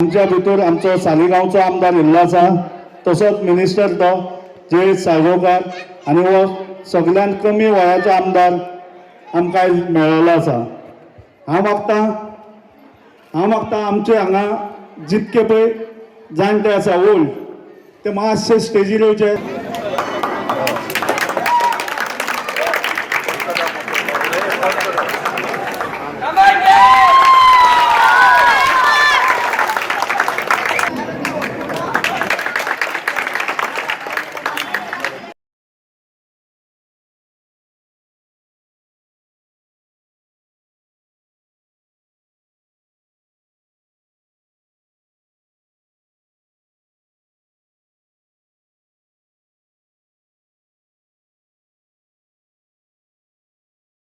आमच्या भितर आमचो सालिगांवचो आमदार येल्लो आसा, तसोच मिनिस्टर तो जयेश साळगांवकार आनी हो सगळ्यात कमी वयाचो आमदार आमकां आयज मेळ्ळो आसा। हांव मागता आमचे हांगा जितके पळय जाणटे आसा ओल्ड ते मातशे स्टेजीर येवचे।